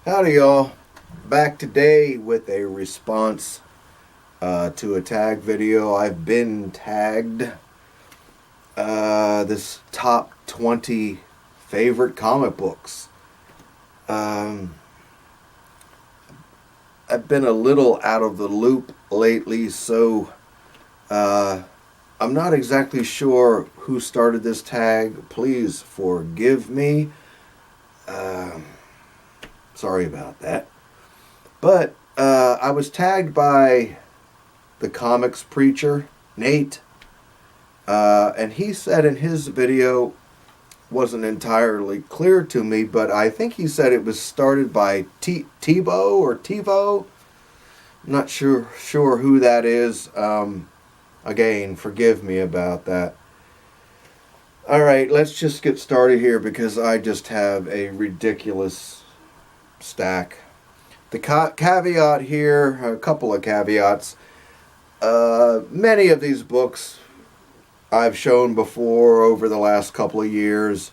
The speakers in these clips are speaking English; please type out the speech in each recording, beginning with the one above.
Howdy y'all, back today with a response to a tag video. I've been tagged this top 20 favorite comic books. I've been a little out of the loop lately, so I'm not exactly sure who started this tag. Please forgive me. Sorry about that. But I was tagged by TheComicsPreacher, Nate, and he said in his video, wasn't entirely clear to me, but I think he said it was started by Tebow or TiVo. I'm not sure who that is. Again, forgive me about that. Alright, let's just get started here because I just have a ridiculous stack. The caveat here, a couple of caveats. Many of these books I've shown before over the last couple of years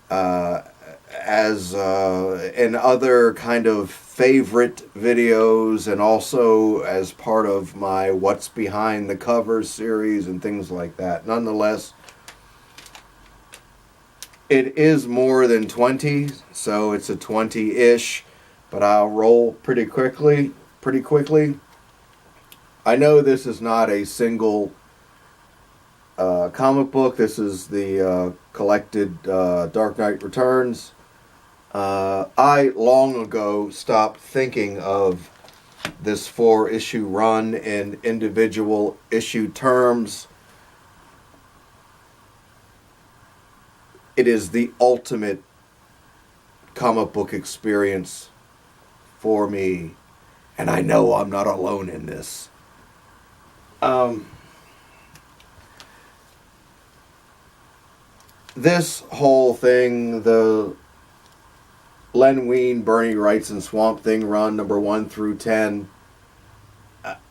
as in other kind of favorite videos, and also as part of my What's Behind the Covers series and things like that. Nonetheless, it is more than 20, so it's a 20-ish, but I'll roll pretty quickly. I know this is not a single comic book. This is the collected Dark Knight Returns. I long ago stopped thinking of this 4-issue run in individual issue terms. It is the ultimate comic book experience for me, and I know I'm not alone in this. This whole thing, the Len Wein, Bernie Wrightson Swamp Thing run, number 1 through 10,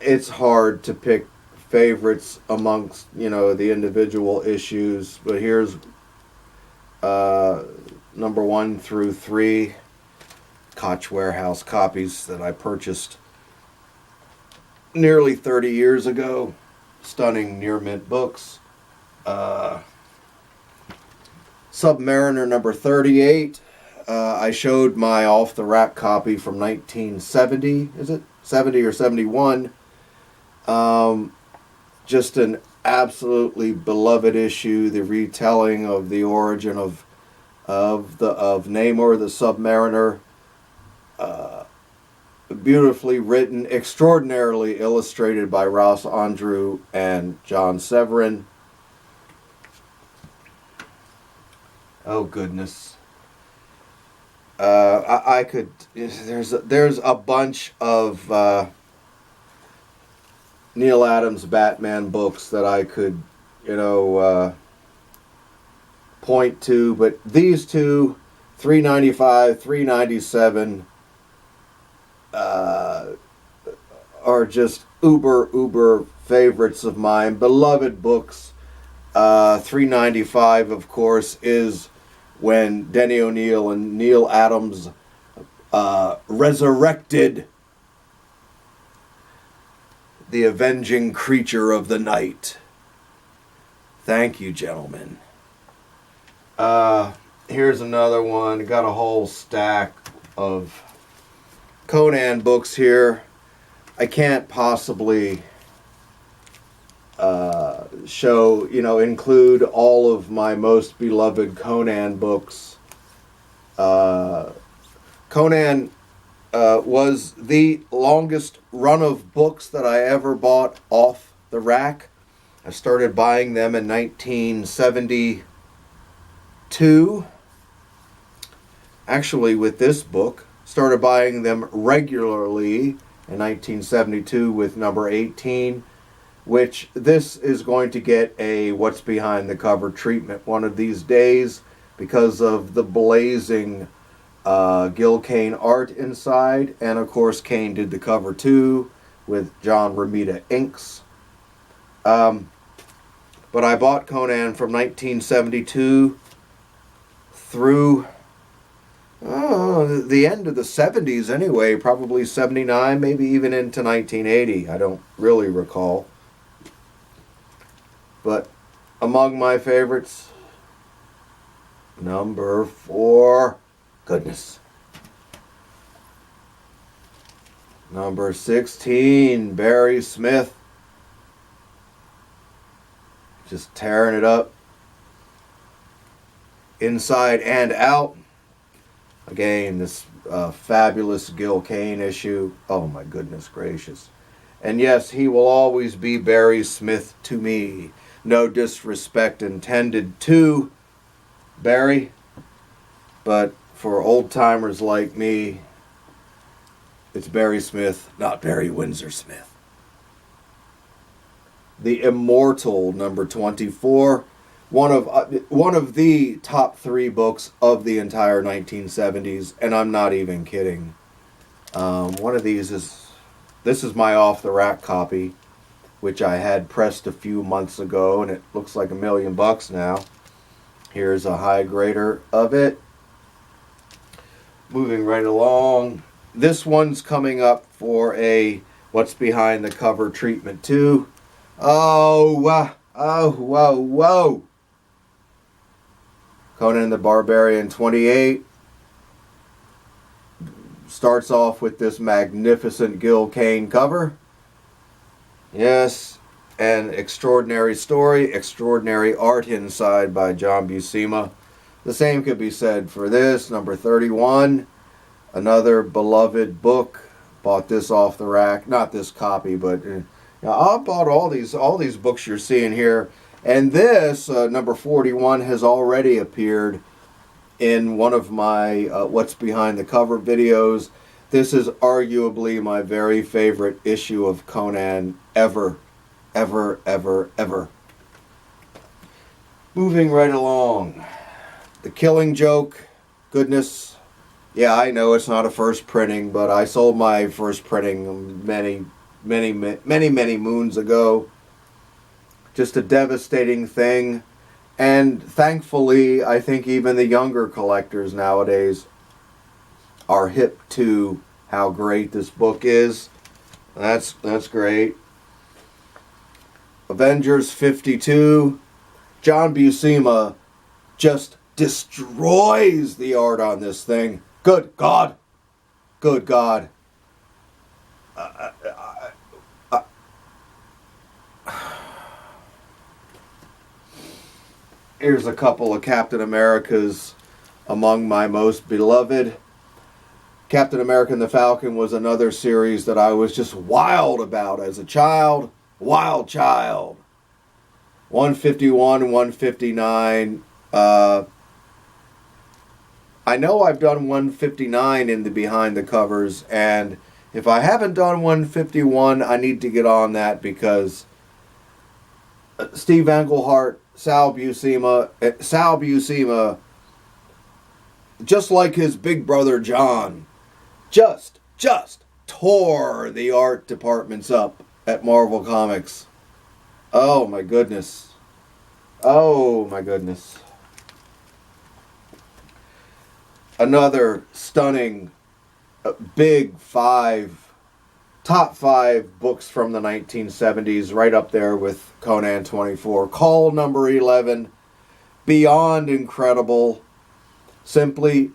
it's hard to pick favorites amongst, the individual issues, but here's number 1 through 3, Koch Warehouse copies that I purchased nearly 30 years ago. Stunning near mint books. Submariner number 38. I showed my off the rack copy from 1970. Is it 70 or 71? Just an absolutely beloved issue. The retelling of the origin of Namor the Submariner. Beautifully written, extraordinarily illustrated by Ross Andru and John Severin. Oh goodness. I could. There's a bunch of Neil Adams Batman books that I could, point to, but these two, $3.95, $3.97, are just uber favorites of mine, beloved books. $3.95, of course, is when Denny O'Neil and Neil Adams resurrected the avenging creature of the night. Thank you, gentlemen. Here's another one. Got a whole stack of Conan books here. I can't possibly include all of my most beloved Conan books. Conan was the longest run of books that I ever bought off the rack. I started buying them in 1972. Actually, with this book, started buying them regularly in 1972 with number 18, which this is going to get a What's Behind the Cover treatment one of these days because of the blazing Gil Kane art inside. And of course, Kane did the cover too with John Romita inks. But I bought Conan from 1972 through the end of the 70s anyway, probably 79, maybe even into 1980. I don't really recall. But among my favorites, number 4, goodness. Number 16, Barry Smith. Just tearing it up. Inside and Out. Again, this fabulous Gil Kane issue. Oh my goodness gracious. And yes, he will always be Barry Smith to me. No disrespect intended to Barry. But for old timers like me, it's Barry Smith, not Barry Windsor Smith. The Immortal, number 24. One of the top 3 books of the entire 1970s, and I'm not even kidding. One of these this is my off-the-rack copy, which I had pressed a few months ago, and it looks like $1 million now. Here's a high grader of it. Moving right along. This one's coming up for a What's Behind the Cover treatment too. Oh, whoa. Conan the Barbarian 28 starts off with this magnificent Gil Kane cover. Yes, an extraordinary story, extraordinary art inside by John Buscema. The same could be said for this, number 31. Another beloved book. Bought this off the rack. Not this copy, but I bought all these books you're seeing here. And this, number 41, has already appeared in one of my What's Behind the Cover videos. This is arguably my very favorite issue of Conan ever. Moving right along. The Killing Joke. Goodness. Yeah, I know it's not a first printing, but I sold my first printing many moons ago. Just a devastating thing. And thankfully, I think even the younger collectors nowadays are hip to how great this book is. That's great. Avengers 52. John Buscema just destroys the art on this thing. Good God. Here's a couple of Captain Americas among my most beloved. Captain America and the Falcon was another series that I was just wild about as a child. Wild child. 151 and 159. I know I've done 159 in the behind the covers, and if I haven't done 151, I need to get on that because Steve Englehart, Sal Buscema, just like his big brother John, just tore the art departments up at Marvel Comics. Oh my goodness. Another stunning top 5 books from the 1970s, right up there with Conan 24. Call number 11, beyond incredible, simply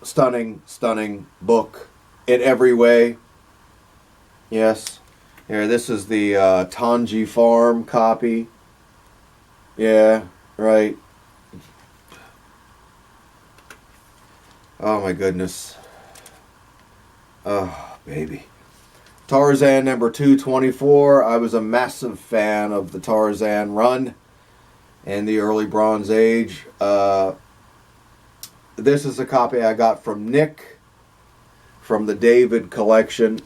stunning book in every way. Yes, here, this is the Tanji Farm copy. Yeah, right. Oh my goodness. Oh, baby. Tarzan number 224. I was a massive fan of the Tarzan run in the early Bronze Age. This is a copy I got from Nick from the David collection.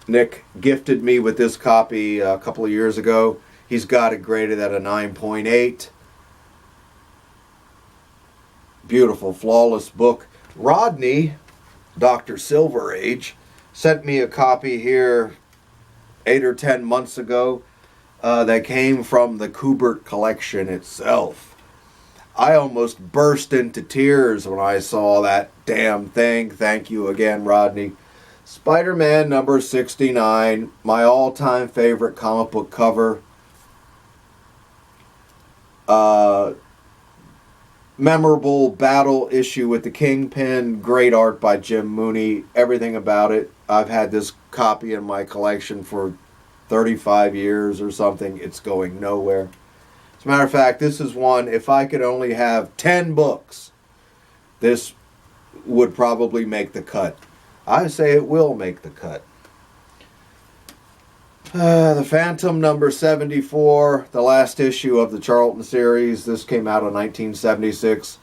Nick gifted me with this copy a couple of years ago. He's got it graded at a 9.8. Beautiful, flawless book. Rodney, Dr. Silver Age, sent me a copy here 8 or 10 months ago that came from the Kubert collection itself. I almost burst into tears when I saw that damn thing. Thank you again, Rodney. Spider-Man number 69, my all-time favorite comic book cover. Memorable battle issue with the Kingpin. Great art by Jim Mooney. Everything about it. I've had this copy in my collection for 35 years or something. It's going nowhere. As a matter of fact, this is one, if I could only have 10 books, this would probably make the cut. I say it will make the cut. The Phantom number 74, the last issue of the Charlton series. This came out in 1976.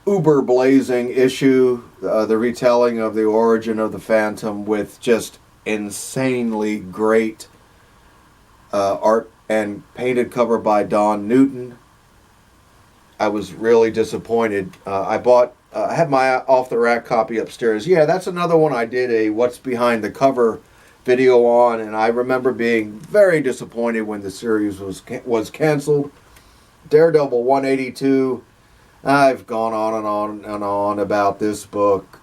Uber blazing issue, the retelling of the origin of the Phantom with just insanely great art and painted cover by Don Newton. I was really disappointed. I had my off-the-rack copy upstairs. Yeah, that's another one I did a What's Behind the Cover video on, and I remember being very disappointed when the series was canceled. Daredevil 182. I've gone on and on and on about this book.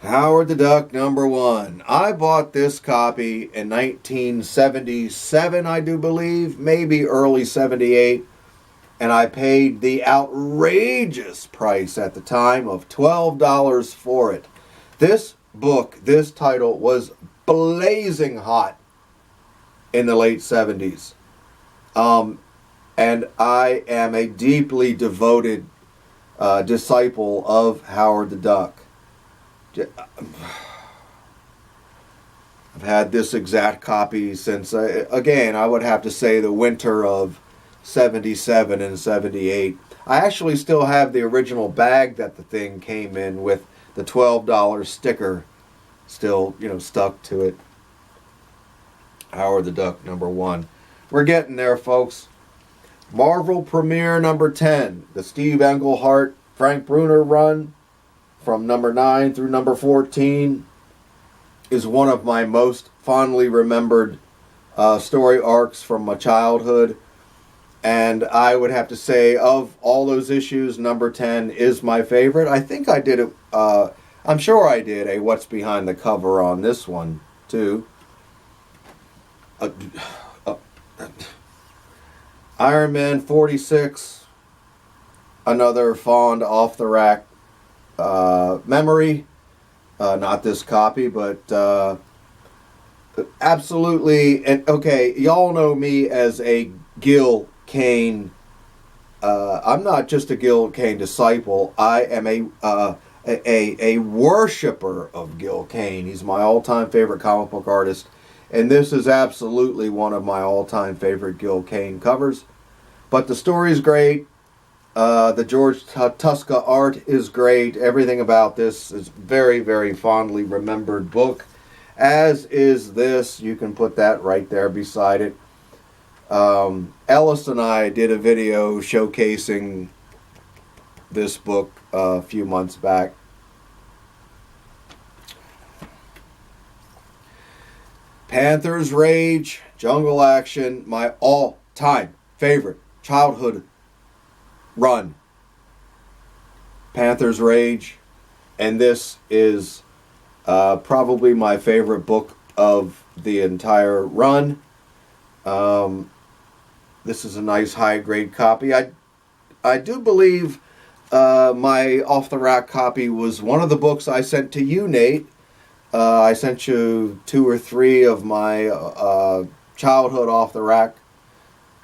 Howard the Duck number 1. I bought this copy in 1977, I do believe, maybe early 78. And I paid the outrageous price at the time of $12 for it. This book, this title, was blazing hot in the late 70s. And I am a deeply devoted disciple of Howard the Duck. I've had this exact copy since, again, I would have to say the winter of 77 and 78. I actually still have the original bag that the thing came in with, the $12 sticker still, stuck to it. Howard the Duck number 1. We're getting there, folks. Marvel Premiere number 10, the Steve Englehart, Frank Bruner run from number 9 through number 14 is one of my most fondly remembered story arcs from my childhood. And I would have to say, of all those issues, number 10 is my favorite. I think I did it, I'm sure I did a What's Behind the Cover on this one, too. Iron Man 46, another fond off-the-rack memory. Not this copy, but absolutely. And okay, y'all know me as a Gil Kane. I'm not just a Gil Kane disciple. I am a worshiper of Gil Kane. He's my all-time favorite comic book artist, and this is absolutely one of my all-time favorite Gil Kane covers. But the story's great. The George Tuska art is great. Everything about this is very, very fondly remembered book. As is this. You can put that right there beside it. Ellis and I did a video showcasing this book a few months back. Panther's Rage, Jungle Action, my all-time favorite childhood run. Panther's Rage, and this is probably my favorite book of the entire run. This is a nice high-grade copy. I do believe my off-the-rack copy was one of the books I sent to you, Nate. I sent you 2 or 3 of my childhood off-the-rack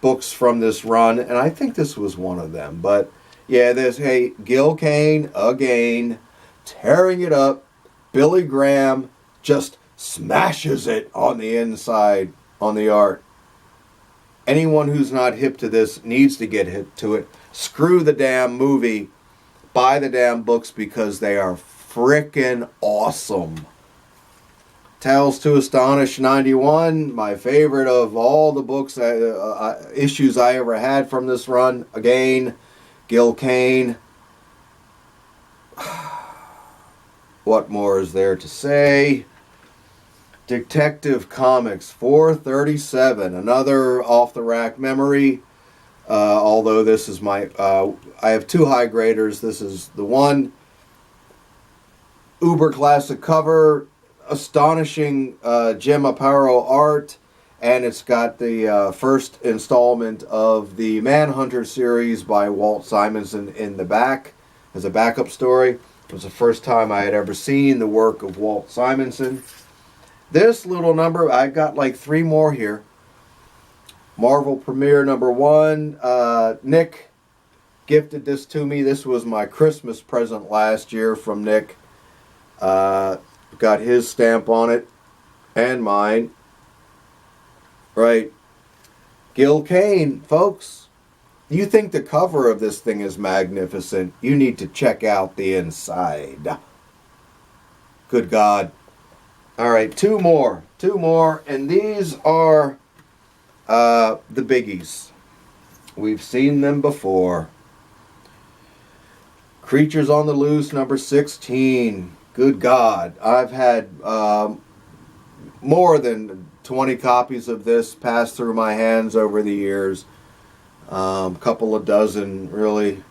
books from this run, and I think this was one of them. But yeah, hey, Gil Kane again, tearing it up. Billy Graham just smashes it on the inside on the art. Anyone who's not hip to this needs to get hip to it. Screw the damn movie. Buy the damn books because they are frickin' awesome. Tales to Astonish 91, my favorite of all the books, issues I ever had from this run. Again, Gil Kane. What more is there to say? Detective Comics 437, another off-the-rack memory. Although this is my, I have two high graders. This is the one uber classic cover, astonishing Jim Aparo art, and it's got the first installment of the Manhunter series by Walt Simonson in the back as a backup story. It was the first time I had ever seen the work of Walt Simonson. This little number, I got like 3 more here. Marvel Premiere #1. Nick gifted this to me. This was my Christmas present last year from Nick. Got his stamp on it and mine. Right. Gil Kane, folks. You think the cover of this thing is magnificent. You need to check out the inside. Good God. All right, 2 more. 2 more. And these are the biggies. We've seen them before. Creatures on the Loose #16. Good God. I've had more than 20 copies of this pass through my hands over the years. Couple of dozen, really.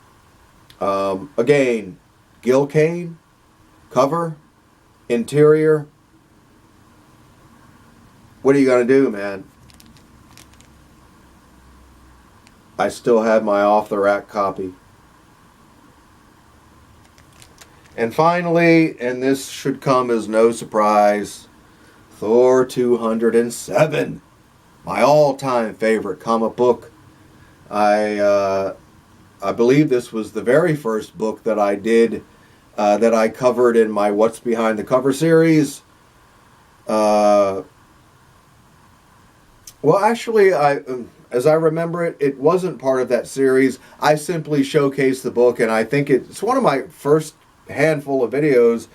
Again, Gil Kane, cover, interior. What are you going to do, man? I still have my off-the-rack copy. And finally, and this should come as no surprise, Thor 207, my all-time favorite comic book. I believe this was the very first book that I did, that I covered in my What's Behind the Cover series. Well, actually, as I remember it, it wasn't part of that series. I simply showcased the book, and I think it's one of my first handful of videos,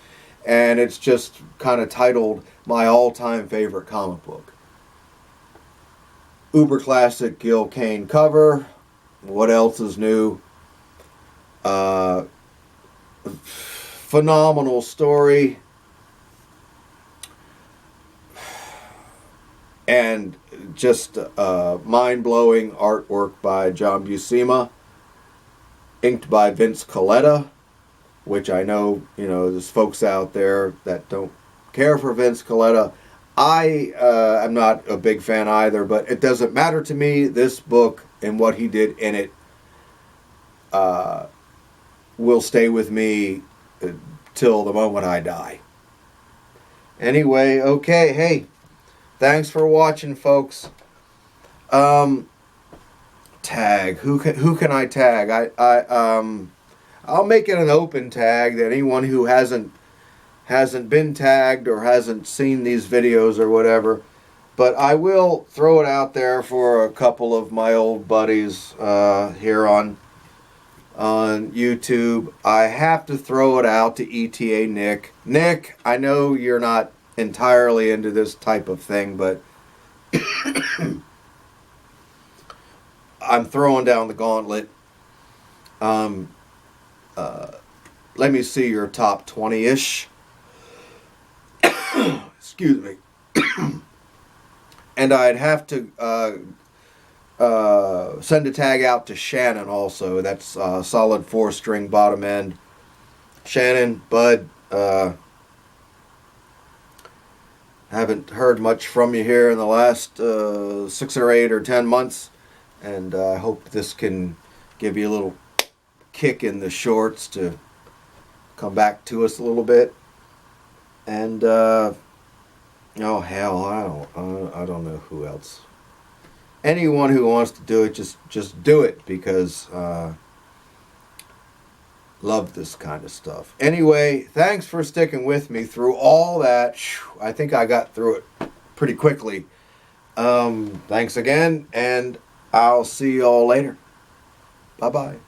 and it's just kind of titled My All-Time Favorite Comic Book. Uber classic Gil Kane cover. What else is new? Phenomenal story. And just mind-blowing artwork by John Buscema, inked by Vince Colletta, which I know, there's folks out there that don't care for Vince Colletta. I am not a big fan either, but it doesn't matter to me. This book and what he did in it will stay with me till the moment I die. Anyway, okay, hey. Thanks for watching, folks. Tag. Who can I tag? I'll make it an open tag that anyone who hasn't been tagged or hasn't seen these videos or whatever. But I will throw it out there for a couple of my old buddies here on YouTube. I have to throw it out to ETA Nick. Nick, I know you're not entirely into this type of thing, but I'm throwing down the gauntlet. Let me see your top 20-ish. Excuse me. And I'd have to send a tag out to Shannon also. That's solid 4-string bottom end. Shannon, bud, haven't heard much from you here in the last 6 or 8 or 10 months, and I hope this can give you a little kick in the shorts to come back to us a little bit. And oh hell, I don't know who else. Anyone who wants to do it, just do it, because love this kind of stuff. Anyway, thanks for sticking with me through all that. I think I got through it pretty quickly. Thanks again, and I'll see you all later. Bye-bye.